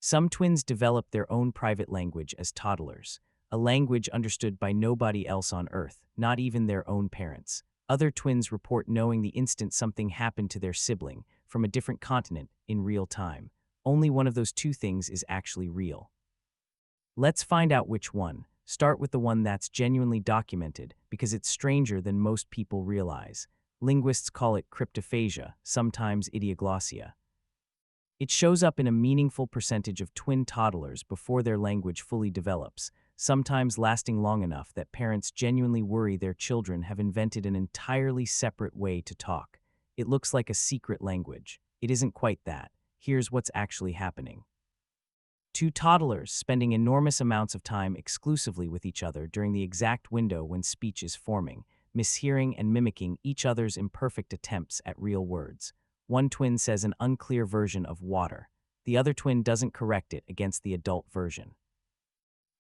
Some twins develop their own private language as toddlers, a language understood by nobody else on Earth, not even their own parents. Other twins report knowing the instant something happened to their sibling from a different continent in real time. Only one of those two things is actually real. Let's find out which one. Start with the one that's genuinely documented because it's stranger than most people realize. Linguists call it cryptophasia, sometimes idioglossia. It shows up in a meaningful percentage of twin toddlers before their language fully develops, sometimes lasting long enough that parents genuinely worry their children have invented an entirely separate way to talk. It looks like a secret language. It isn't quite that. Here's what's actually happening. Two toddlers spending enormous amounts of time exclusively with each other during the exact window when speech is forming, mishearing and mimicking each other's imperfect attempts at real words. One twin says an unclear version of water. The other twin doesn't correct it against the adult version.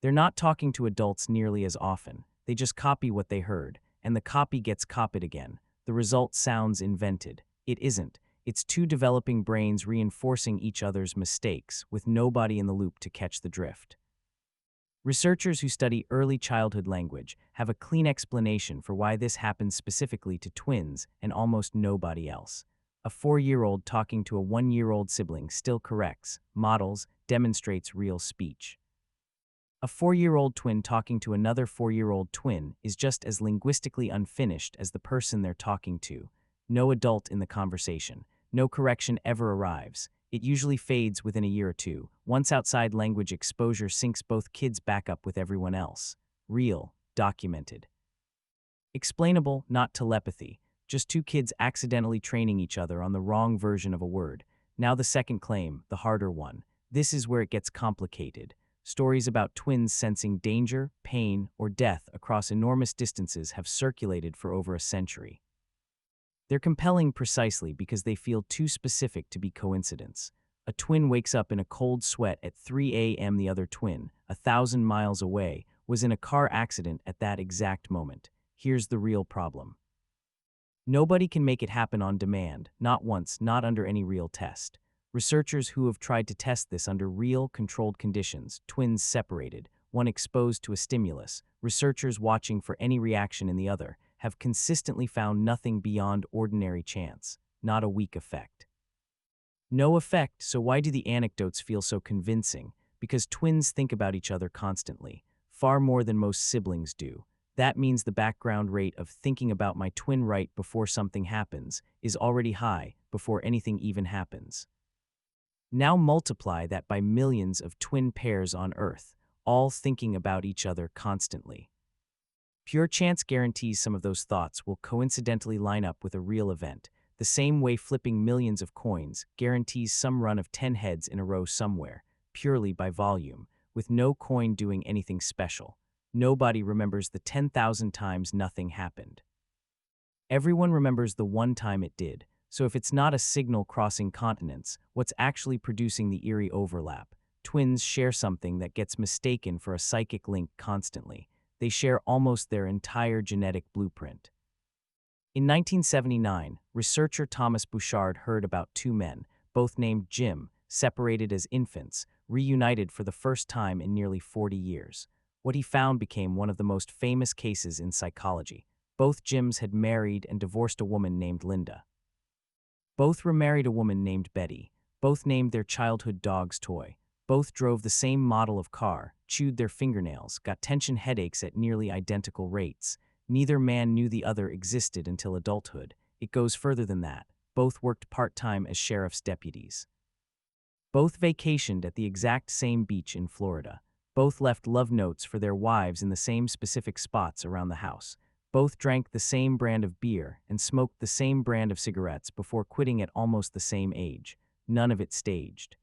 They're not talking to adults nearly as often. They just copy what they heard, and the copy gets copied again. The result sounds invented. It isn't. It's two developing brains reinforcing each other's mistakes, with nobody in the loop to catch the drift. Researchers who study early childhood language have a clean explanation for why this happens specifically to twins and almost nobody else. A 4-year-old talking to a 1-year-old sibling still corrects, models, demonstrates real speech. A 4-year-old twin talking to another 4-year-old twin is just as linguistically unfinished as the person they're talking to. No adult in the conversation. No correction ever arrives. It usually fades within a year or two. Once outside language exposure syncs both kids back up with everyone else. Real, documented. Explainable, not telepathy. Just two kids accidentally training each other on the wrong version of a word. Now the second claim, the harder one. This is where it gets complicated. Stories about twins sensing danger, pain, or death across enormous distances have circulated for over a century. They're compelling precisely because they feel too specific to be coincidence. A twin wakes up in a cold sweat at 3 a.m. The other twin, 1,000 miles away, was in a car accident at that exact moment. Here's the real problem. Nobody can make it happen on demand, not once, not under any real test. Researchers who have tried to test this under real, controlled conditions, twins separated, one exposed to a stimulus, researchers watching for any reaction in the other, have consistently found nothing beyond ordinary chance, not a weak effect. No effect, so why do the anecdotes feel so convincing? Because twins think about each other constantly, far more than most siblings do. That means the background rate of thinking about my twin right before something happens is already high before anything even happens. Now multiply that by millions of twin pairs on Earth, all thinking about each other constantly. Pure chance guarantees some of those thoughts will coincidentally line up with a real event, the same way flipping millions of coins guarantees some run of 10 heads in a row somewhere, purely by volume, with no coin doing anything special. Nobody remembers the 10,000 times nothing happened. Everyone remembers the one time it did, so if it's not a signal crossing continents, what's actually producing the eerie overlap? Twins share something that gets mistaken for a psychic link constantly. They share almost their entire genetic blueprint. In 1979, researcher Thomas Bouchard heard about two men, both named Jim, separated as infants, reunited for the first time in nearly 40 years. What he found became one of the most famous cases in psychology. Both Jims had married and divorced a woman named Linda. Both remarried a woman named Betty. Both named their childhood dog's toy. Both drove the same model of car, chewed their fingernails, got tension headaches at nearly identical rates. Neither man knew the other existed until adulthood. It goes further than that. Both worked part-time as sheriff's deputies. Both vacationed at the exact same beach in Florida. Both left love notes for their wives in the same specific spots around the house. Both drank the same brand of beer and smoked the same brand of cigarettes before quitting at almost the same age. None of it staged.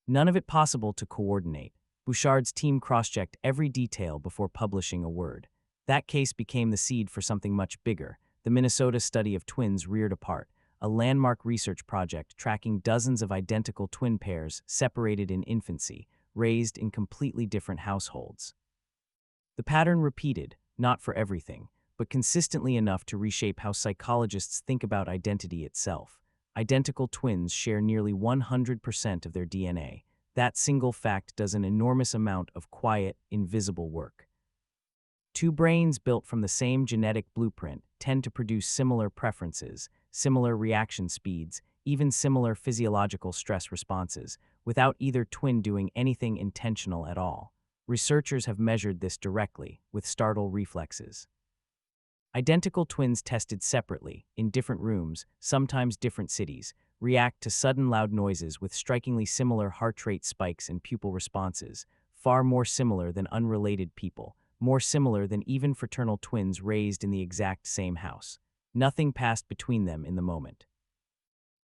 None of it possible to coordinate. Bouchard's team cross-checked every detail before publishing a word. That case became the seed for something much bigger. The Minnesota study of twins reared apart, a landmark research project tracking dozens of identical twin pairs separated in infancy, raised in completely different households. The pattern repeated, not for everything, but consistently enough to reshape how psychologists think about identity itself. Identical twins share nearly 100% of their DNA. That single fact does an enormous amount of quiet, invisible work. Two brains built from the same genetic blueprint tend to produce similar preferences, similar reaction speeds, even similar physiological stress responses, without either twin doing anything intentional at all. Researchers have measured this directly with startle reflexes. Identical twins tested separately, in different rooms, sometimes different cities, react to sudden loud noises with strikingly similar heart rate spikes and pupil responses, far more similar than unrelated people, more similar than even fraternal twins raised in the exact same house. Nothing passed between them in the moment.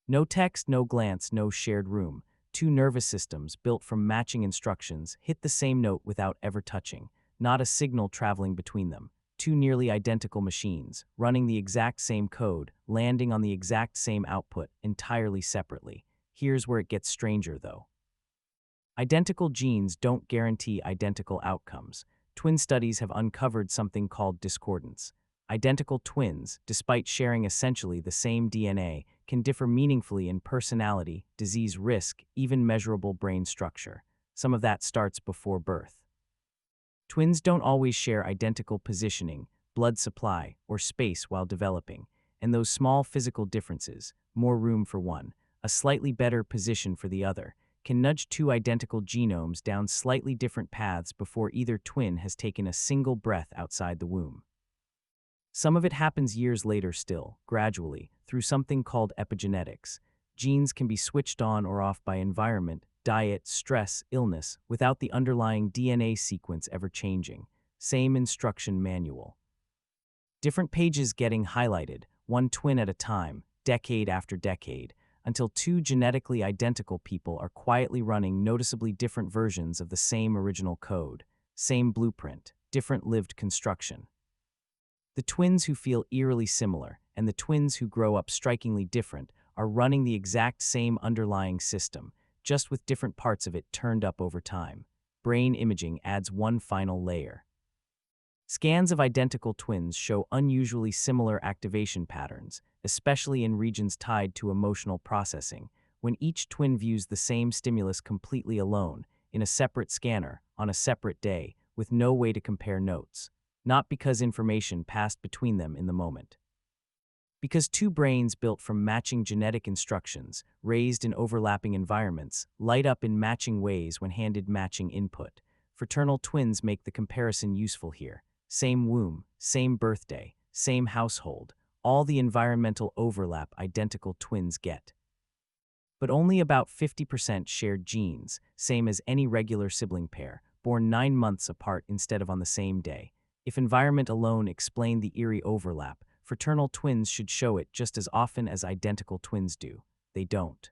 No text, no glance, no shared room. Two nervous systems, built from matching instructions, hit the same note without ever touching, not a signal traveling between them. Two nearly identical machines, running the exact same code, landing on the exact same output, entirely separately. Here's where it gets stranger, though. Identical genes don't guarantee identical outcomes. Twin studies have uncovered something called discordance. Identical twins, despite sharing essentially the same DNA, can differ meaningfully in personality, disease risk, even measurable brain structure. Some of that starts before birth. Twins don't always share identical positioning, blood supply, or space while developing, and those small physical differences, more room for one, a slightly better position for the other, can nudge two identical genomes down slightly different paths before either twin has taken a single breath outside the womb. Some of it happens years later still, gradually, through something called epigenetics. Genes can be switched on or off by environment, diet, stress, illness, without the underlying DNA sequence ever changing. Same instruction manual. Different pages getting highlighted, one twin at a time, decade after decade, until two genetically identical people are quietly running noticeably different versions of the same original code, same blueprint, different lived construction. The twins who feel eerily similar and the twins who grow up strikingly different are running the exact same underlying system, just with different parts of it turned up over time. Brain imaging adds one final layer. Scans of identical twins show unusually similar activation patterns, especially in regions tied to emotional processing, when each twin views the same stimulus completely alone, in a separate scanner, on a separate day, with no way to compare notes. Not because information passed between them in the moment. Because two brains built from matching genetic instructions, raised in overlapping environments, light up in matching ways when handed matching input. Fraternal twins make the comparison useful here. Same womb, same birthday, same household, all the environmental overlap identical twins get. But only about 50% shared genes, same as any regular sibling pair, born 9 months apart instead of on the same day. If environment alone explained the eerie overlap, fraternal twins should show it just as often as identical twins do. They don't.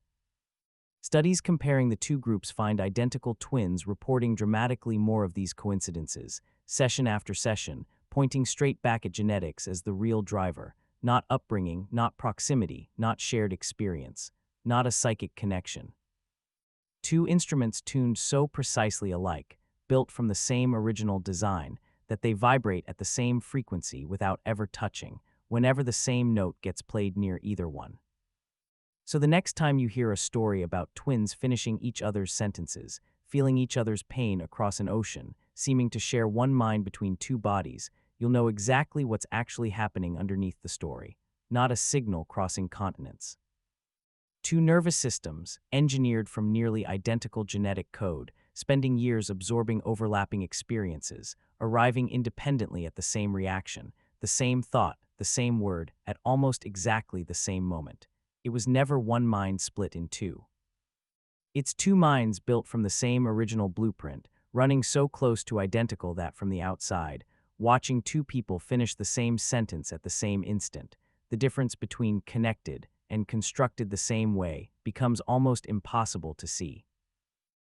Studies comparing the two groups find identical twins reporting dramatically more of these coincidences, session after session, pointing straight back at genetics as the real driver, not upbringing, not proximity, not shared experience, not a psychic connection. Two instruments tuned so precisely alike, built from the same original design, that they vibrate at the same frequency without ever touching, whenever the same note gets played near either one. So the next time you hear a story about twins finishing each other's sentences, feeling each other's pain across an ocean, seeming to share one mind between two bodies, you'll know exactly what's actually happening underneath the story, not a signal crossing continents. Two nervous systems, engineered from nearly identical genetic code, spending years absorbing overlapping experiences, arriving independently at the same reaction, the same thought, the same word, at almost exactly the same moment. It was never one mind split in two. It's two minds built from the same original blueprint, running so close to identical that from the outside, watching two people finish the same sentence at the same instant, the difference between connected and constructed the same way becomes almost impossible to see.